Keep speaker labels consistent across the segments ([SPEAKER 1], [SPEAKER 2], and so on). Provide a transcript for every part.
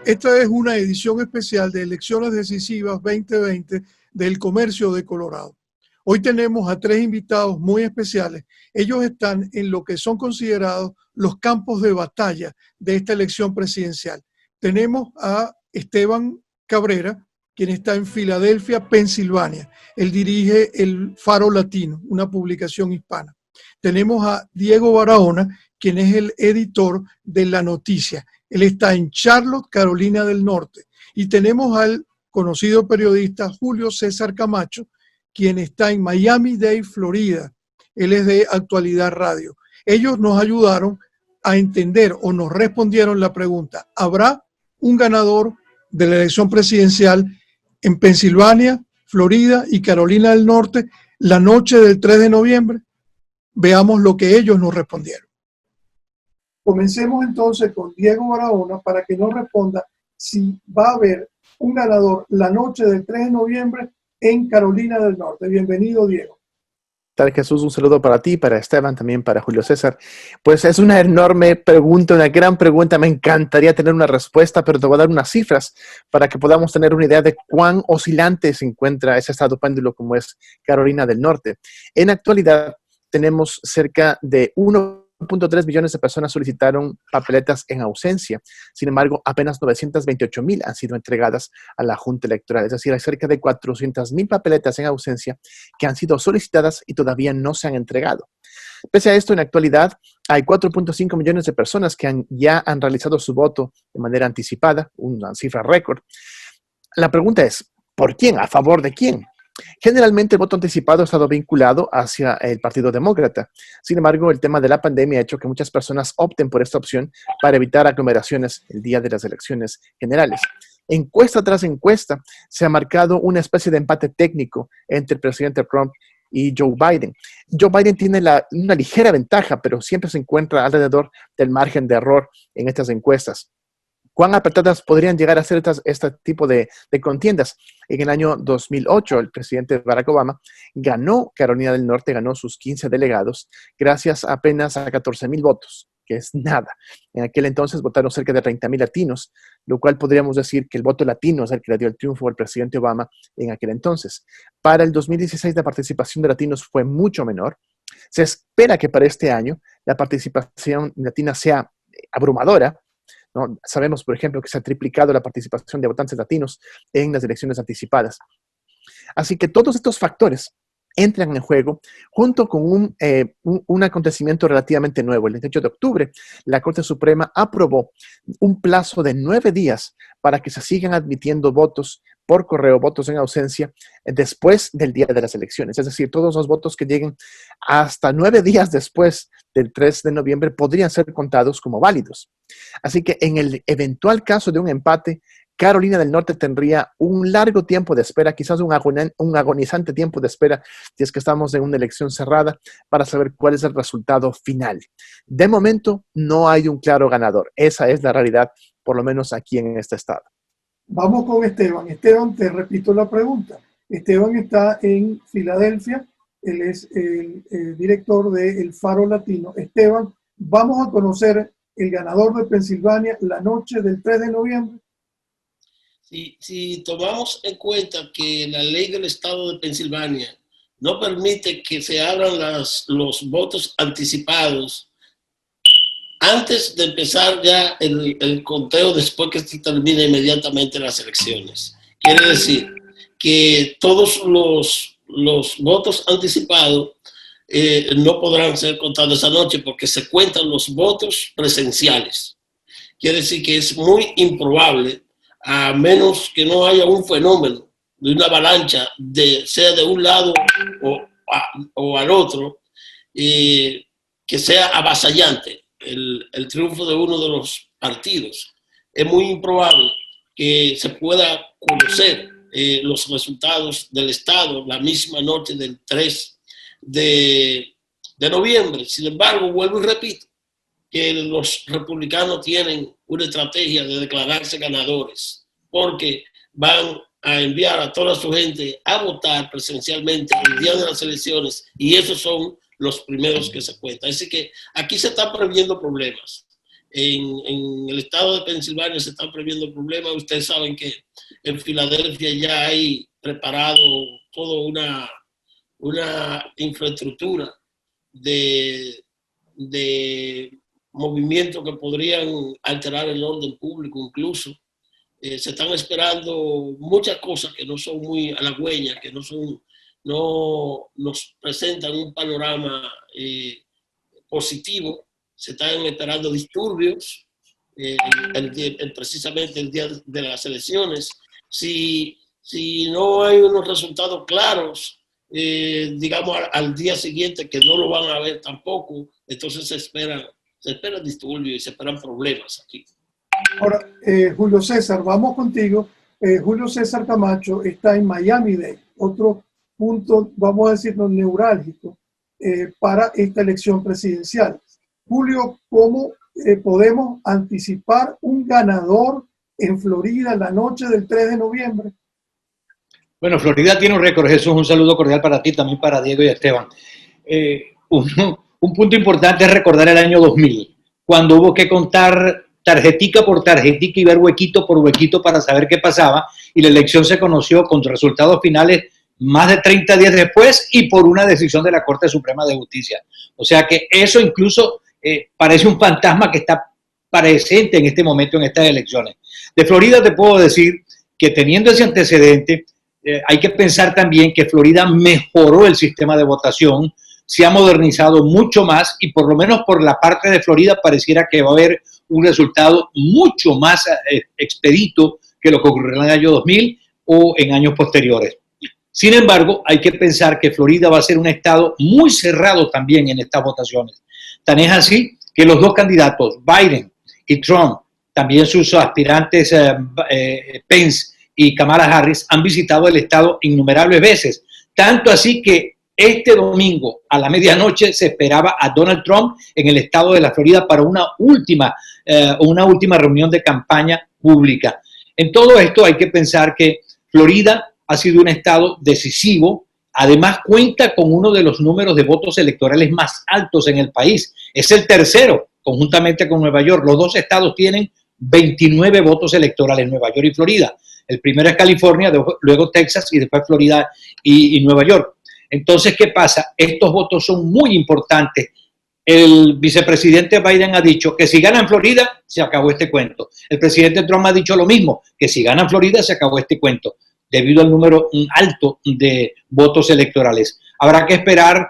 [SPEAKER 1] esta es una edición especial de Elecciones Decisivas 2020 del Comercio de Colorado. Hoy tenemos a tres invitados muy especiales. Ellos están en lo que son considerados los campos de batalla de esta elección presidencial. Tenemos a Esteban Cabrera, quien está en Filadelfia, Pensilvania. Él dirige El Faro Latino, una publicación hispana. Tenemos a Diego Barahona, quien es el editor de La Noticia. Él está en Charlotte, Carolina del Norte. Y tenemos al conocido periodista Julio César Camacho, quien está en Miami-Dade, Florida. Él es de Actualidad Radio. Ellos nos ayudaron a entender o nos respondieron la pregunta: ¿habrá un ganador de la elección presidencial en Pensilvania, Florida y Carolina del Norte la noche del 3 de noviembre? Veamos lo que ellos nos respondieron. Comencemos entonces con Diego Barahona para que nos responda si va a haber un ganador la noche del 3 de noviembre en Carolina del Norte. Bienvenido, Diego.
[SPEAKER 2] Tal, Jesús, un saludo para ti, para Esteban, también para Julio César. Pues es una enorme pregunta, una gran pregunta. Me encantaría tener una respuesta, pero te voy a dar unas cifras para que podamos tener una idea de cuán oscilante se encuentra ese estado péndulo como es Carolina del Norte. En actualidad, tenemos cerca de 1.3 millones de personas solicitaron papeletas en ausencia. Sin embargo, apenas 928,000 han sido entregadas a la Junta Electoral. Es decir, hay cerca de 400,000 papeletas en ausencia que han sido solicitadas y todavía no se han entregado. Pese a esto, en la actualidad hay 4.5 millones de personas que ya han realizado su voto de manera anticipada, una cifra récord. La pregunta es, ¿por quién? ¿A favor de quién? Generalmente el voto anticipado ha estado vinculado hacia el Partido Demócrata. Sin embargo, el tema de la pandemia ha hecho que muchas personas opten por esta opción para evitar aglomeraciones el día de las elecciones generales. Encuesta tras encuesta se ha marcado una especie de empate técnico entre el presidente Trump y Joe Biden. Joe Biden tiene una ligera ventaja, pero siempre se encuentra alrededor del margen de error en estas encuestas. ¿Cuán apretadas podrían llegar a ser este tipo de contiendas? En el año 2008, el presidente Barack Obama ganó Carolina del Norte, ganó sus 15 delegados, gracias apenas a 14,000 votos, que es nada. En aquel entonces votaron cerca de 30,000 latinos, lo cual podríamos decir que el voto latino es el que le dio el triunfo al presidente Obama en aquel entonces. Para el 2016, la participación de latinos fue mucho menor. Se espera que para este año la participación latina sea abrumadora, ¿no? Sabemos, por ejemplo, que se ha triplicado la participación de votantes latinos en las elecciones anticipadas. Así que todos estos factores entran en juego junto con un acontecimiento relativamente nuevo. El 28 de octubre, la Corte Suprema aprobó un plazo de 9 días para que se sigan admitiendo votos por correo, votos en ausencia, después del día de las elecciones. Es decir, todos los votos que lleguen hasta 9 días después del 3 de noviembre podrían ser contados como válidos. Así que en el eventual caso de un empate, Carolina del Norte tendría un largo tiempo de espera, quizás un agonizante tiempo de espera, si es que estamos en una elección cerrada, para saber cuál es el resultado final. De momento, no hay un claro ganador. Esa es la realidad, por lo menos aquí en este estado.
[SPEAKER 1] Vamos con Esteban. Esteban, te repito la pregunta. Esteban está en Filadelfia. Él es el director de El Faro Latino. Esteban, vamos a conocer el ganador de Pensilvania la noche del 3 de noviembre.
[SPEAKER 3] Si tomamos en cuenta que la ley del estado de Pensilvania no permite que se abran los votos anticipados antes de empezar ya el conteo después que se termine inmediatamente las elecciones. Quiere decir que todos los votos anticipados no podrán ser contados esa noche porque se cuentan los votos presenciales. Quiere decir que es muy improbable, a menos que no haya un fenómeno de una avalancha, sea de un lado o al otro, que sea avasallante el triunfo de uno de los partidos. Es muy improbable que se pueda conocer los resultados del estado la misma noche del 3 de noviembre. Sin embargo, vuelvo y repito, que los republicanos tienen una estrategia de declararse ganadores, porque van a enviar a toda su gente a votar presencialmente el día de las elecciones, y esos son los primeros que se cuentan. Así que aquí se están previendo problemas. en el estado de Pensilvania se están previendo problemas. Ustedes saben que en Filadelfia ya hay preparado toda una infraestructura de movimientos que podrían alterar el orden público incluso. Se están esperando muchas cosas que no son muy halagüeñas, que no nos presentan un panorama positivo. Se están esperando disturbios precisamente el día de las elecciones. Si no hay unos resultados claros, digamos al día siguiente, que no lo van a ver tampoco, entonces se esperan disturbios y se esperan problemas aquí.
[SPEAKER 1] Ahora, Julio César, vamos contigo. Julio César Camacho está en Miami-Dade, otro punto, vamos a decirlo, neurálgico para esta elección presidencial. Julio, ¿cómo podemos anticipar un ganador en Florida la noche del 3 de noviembre?
[SPEAKER 4] Bueno, Florida tiene un récord, Jesús. Un saludo cordial para ti, también para Diego y Esteban. Un punto importante es recordar el año 2000, cuando hubo que contar tarjetica por tarjetica y ver huequito por huequito para saber qué pasaba, y la elección se conoció con resultados finales más de 30 días después y por una decisión de la Corte Suprema de Justicia. O sea que eso incluso parece un fantasma que está presente en este momento en estas elecciones. De Florida te puedo decir que, teniendo ese antecedente, hay que pensar también que Florida mejoró el sistema de votación, se ha modernizado mucho más, y por lo menos por la parte de Florida pareciera que va a haber un resultado mucho más expedito que lo que ocurrió en el año 2000 o en años posteriores. Sin embargo, hay que pensar que Florida va a ser un estado muy cerrado también en estas votaciones. Tan es así que los dos candidatos, Biden y Trump, también sus aspirantes Pence y Kamala Harris, han visitado el estado innumerables veces. Tanto así que este domingo a la medianoche se esperaba a Donald Trump en el estado de la Florida para una última reunión de campaña pública. En todo esto hay que pensar que Florida ha sido un estado decisivo. Además, cuenta con uno de los números de votos electorales más altos en el país. Es el tercero, conjuntamente con Nueva York. Los dos estados tienen 29 votos electorales, Nueva York y Florida. El primero es California, luego Texas y después Florida y Nueva York. Entonces, ¿qué pasa? Estos votos son muy importantes. El vicepresidente Biden ha dicho que si gana en Florida, se acabó este cuento. El presidente Trump ha dicho lo mismo, que si gana en Florida, se acabó este cuento, debido al número alto de votos electorales. Habrá que esperar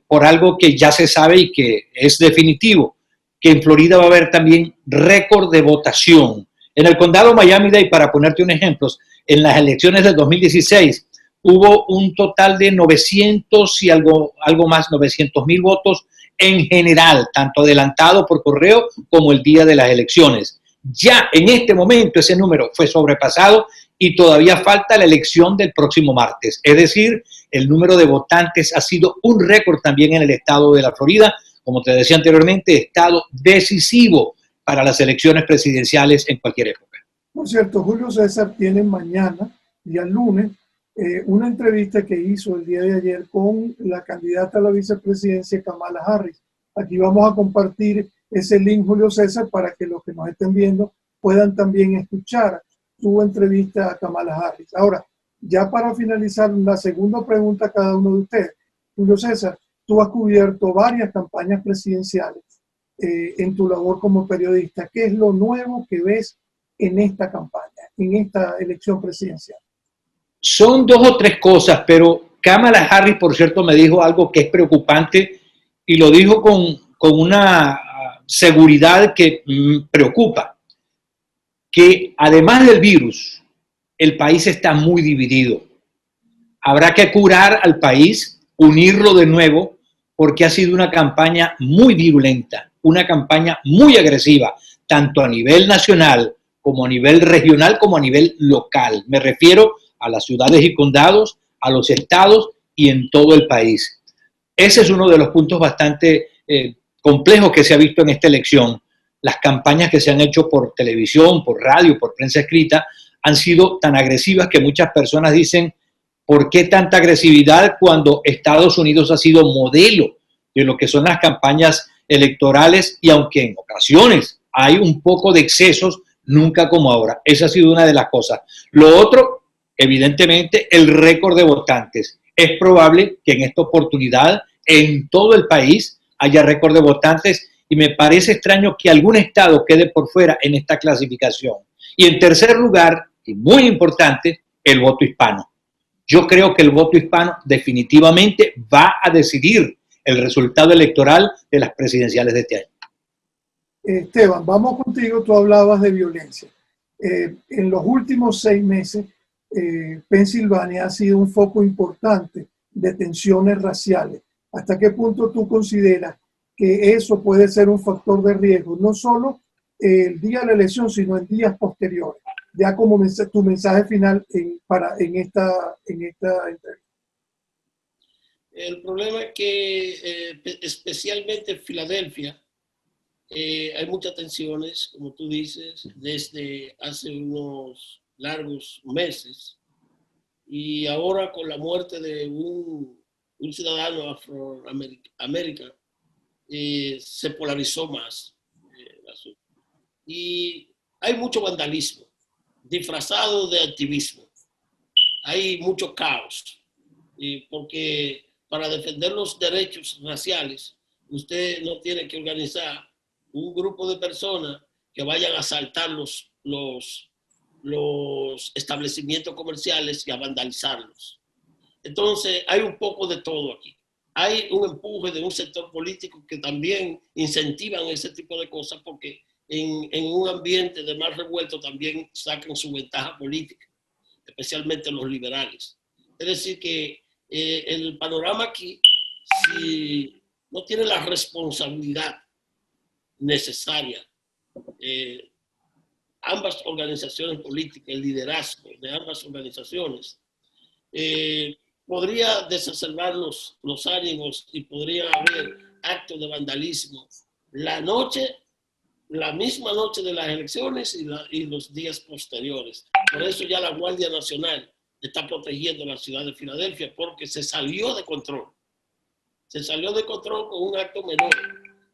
[SPEAKER 4] por algo que ya se sabe y que es definitivo, que en Florida va a haber también récord de votación. En el condado Miami-Dade, para ponerte un ejemplo, en las elecciones del 2016 hubo un total de 900 y algo más, 900,000 votos en general, tanto adelantado por correo como el día de las elecciones. Ya en este momento ese número fue sobrepasado y todavía falta la elección del próximo martes. Es decir, el número de votantes ha sido un récord también en el estado de la Florida, como te decía anteriormente, estado decisivo para las elecciones presidenciales en cualquier época.
[SPEAKER 1] Por cierto, Julio César tiene mañana, día lunes, una entrevista que hizo el día de ayer con la candidata a la vicepresidencia Kamala Harris. Aquí vamos a compartir ese link, Julio César, para que los que nos estén viendo puedan también escuchar tu entrevista a Kamala Harris. Ahora, ya para finalizar, la segunda pregunta a cada uno de ustedes. Julio César, tú has cubierto varias campañas presidenciales en tu labor como periodista. ¿Qué es lo nuevo que ves en esta campaña, en esta elección presidencial?
[SPEAKER 4] Son dos o tres cosas, pero Kamala Harris, por cierto, me dijo algo que es preocupante y lo dijo con una seguridad que preocupa, que además del virus, el país está muy dividido. Habrá que curar al país, unirlo de nuevo, porque ha sido una campaña muy virulenta, una campaña muy agresiva, tanto a nivel nacional como a nivel regional como a nivel local. Me refiero a las ciudades y condados, a los estados y en todo el país. Ese es uno de los puntos bastante complejos que se ha visto en esta elección. Las campañas que se han hecho por televisión, por radio, por prensa escrita, han sido tan agresivas que muchas personas dicen, ¿por qué tanta agresividad cuando Estados Unidos ha sido modelo de lo que son las campañas electorales? Y aunque en ocasiones hay un poco de excesos, nunca como ahora. Esa ha sido una de las cosas. Lo otro, evidentemente, el récord de votantes. Es probable que en esta oportunidad, en todo el país, haya récord de votantes y me parece extraño que algún estado quede por fuera en esta clasificación. Y en tercer lugar, y muy importante, el voto hispano. Yo creo que el voto hispano definitivamente va a decidir el resultado electoral de las presidenciales de este año.
[SPEAKER 1] Esteban, vamos contigo. Tú hablabas de violencia. En los últimos 6 meses, Pensilvania ha sido un foco importante de tensiones raciales. ¿Hasta qué punto tú consideras que eso puede ser un factor de riesgo, no solo el día de la elección, sino en días posteriores? Ya como tu mensaje final en esta entrevista.
[SPEAKER 3] El problema es que especialmente en Filadelfia hay muchas tensiones, como tú dices, desde hace unos largos meses, y ahora con la muerte de un ciudadano afroamericano se polarizó más el asunto. Y hay mucho vandalismo disfrazado de activismo. Hay mucho caos, porque para defender los derechos raciales, usted no tiene que organizar un grupo de personas que vayan a asaltar los establecimientos comerciales y a vandalizarlos. Entonces, hay un poco de todo aquí. Hay un empuje de un sector político que también incentivan ese tipo de cosas porque en un ambiente de más revuelto también sacan su ventaja política, especialmente los liberales. Es decir, que el panorama aquí, si no tiene la responsabilidad necesaria, ambas organizaciones políticas, el liderazgo de ambas organizaciones, podría desacerbar los ánimos y podría haber actos de vandalismo la misma noche de las elecciones y los días posteriores. Por eso ya la Guardia Nacional está protegiendo la ciudad de Filadelfia, porque se salió de control. Se salió de control con un acto menor.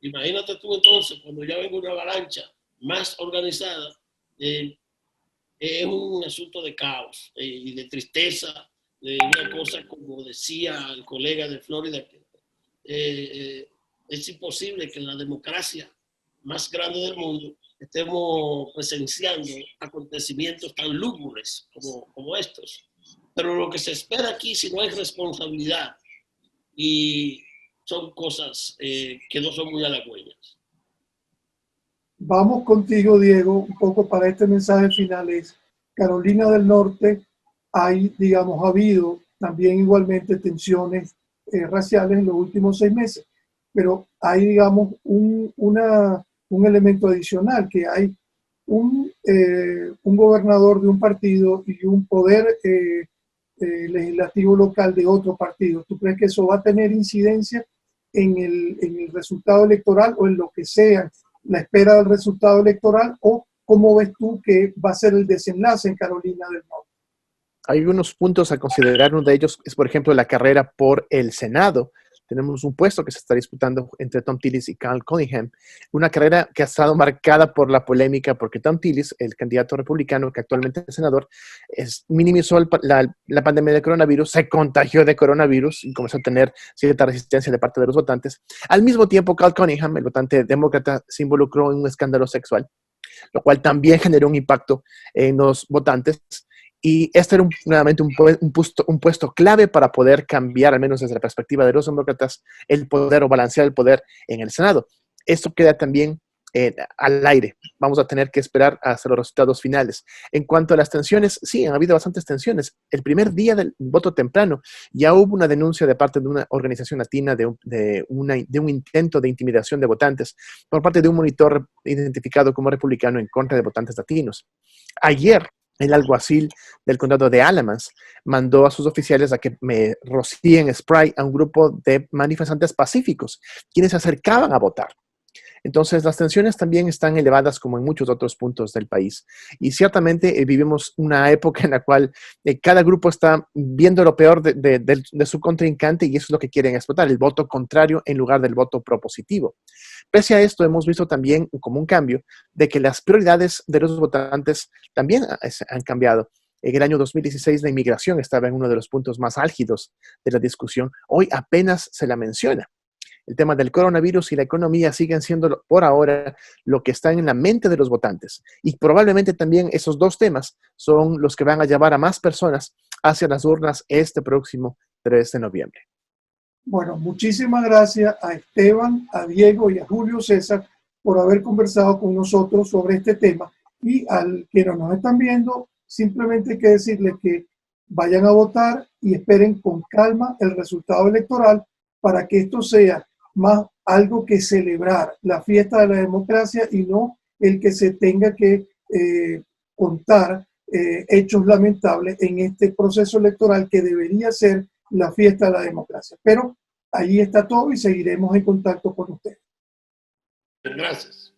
[SPEAKER 3] Imagínate tú entonces, cuando ya venga una avalancha más organizada, es un asunto de caos y de tristeza, de una cosa como decía el colega de Florida, que es imposible que en la democracia más grande del mundo estemos presenciando acontecimientos tan lúgubres como estos. Pero lo que se espera aquí, si no hay responsabilidad, y son cosas que no son muy halagüeñas.
[SPEAKER 1] Vamos contigo, Diego, un poco para este mensaje final. Es Carolina del Norte, ha habido también igualmente tensiones raciales en los últimos 6 meses, pero hay, digamos, un elemento adicional, que hay un gobernador de un partido y un poder legislativo local de otro partido. ¿Tú crees que eso va a tener incidencia en el resultado electoral o en lo que sea la espera del resultado electoral? ¿O cómo ves tú que va a ser el desenlace en Carolina del Norte?
[SPEAKER 2] Hay unos puntos a considerar. Uno de ellos es, por ejemplo, la carrera por el Senado. Tenemos un puesto que se está disputando entre Thom Tillis y Cal Cunningham. Una carrera que ha estado marcada por la polémica porque Thom Tillis, el candidato republicano que actualmente es senador, minimizó la pandemia de coronavirus, se contagió de coronavirus y comenzó a tener cierta resistencia de parte de los votantes. Al mismo tiempo, Cal Cunningham, el votante demócrata, se involucró en un escándalo sexual, lo cual también generó un impacto en los votantes. Y este era nuevamente un puesto clave para poder cambiar, al menos desde la perspectiva de los demócratas, el poder o balancear el poder en el Senado. Esto queda también al aire. Vamos a tener que esperar hasta los resultados finales. En cuanto a las tensiones, sí, han habido bastantes tensiones. El primer día del voto temprano ya hubo una denuncia de parte de una organización latina de un intento de intimidación de votantes por parte de un monitor identificado como republicano en contra de votantes latinos. Ayer, el alguacil del condado de Alamance mandó a sus oficiales a que me rocíen spray a un grupo de manifestantes pacíficos, quienes se acercaban a votar. Entonces, las tensiones también están elevadas como en muchos otros puntos del país. Y ciertamente vivimos una época en la cual cada grupo está viendo lo peor de su contrincante y eso es lo que quieren explotar, el voto contrario en lugar del voto propositivo. Pese a esto, hemos visto también como un cambio de que las prioridades de los votantes también han cambiado. En el año 2016 la inmigración estaba en uno de los puntos más álgidos de la discusión. Hoy apenas se la menciona. El tema del coronavirus y la economía siguen siendo por ahora lo que está en la mente de los votantes. Y probablemente también esos dos temas son los que van a llevar a más personas hacia las urnas este próximo 3 de noviembre.
[SPEAKER 1] Bueno, muchísimas gracias a Esteban, a Diego y a Julio César por haber conversado con nosotros sobre este tema. Y al que no nos están viendo, simplemente hay que decirles que vayan a votar y esperen con calma el resultado electoral para que esto sea más algo que celebrar la fiesta de la democracia y no el que se tenga que contar hechos lamentables en este proceso electoral que debería ser la fiesta de la democracia. Pero ahí está todo y seguiremos en contacto con ustedes.
[SPEAKER 3] Gracias.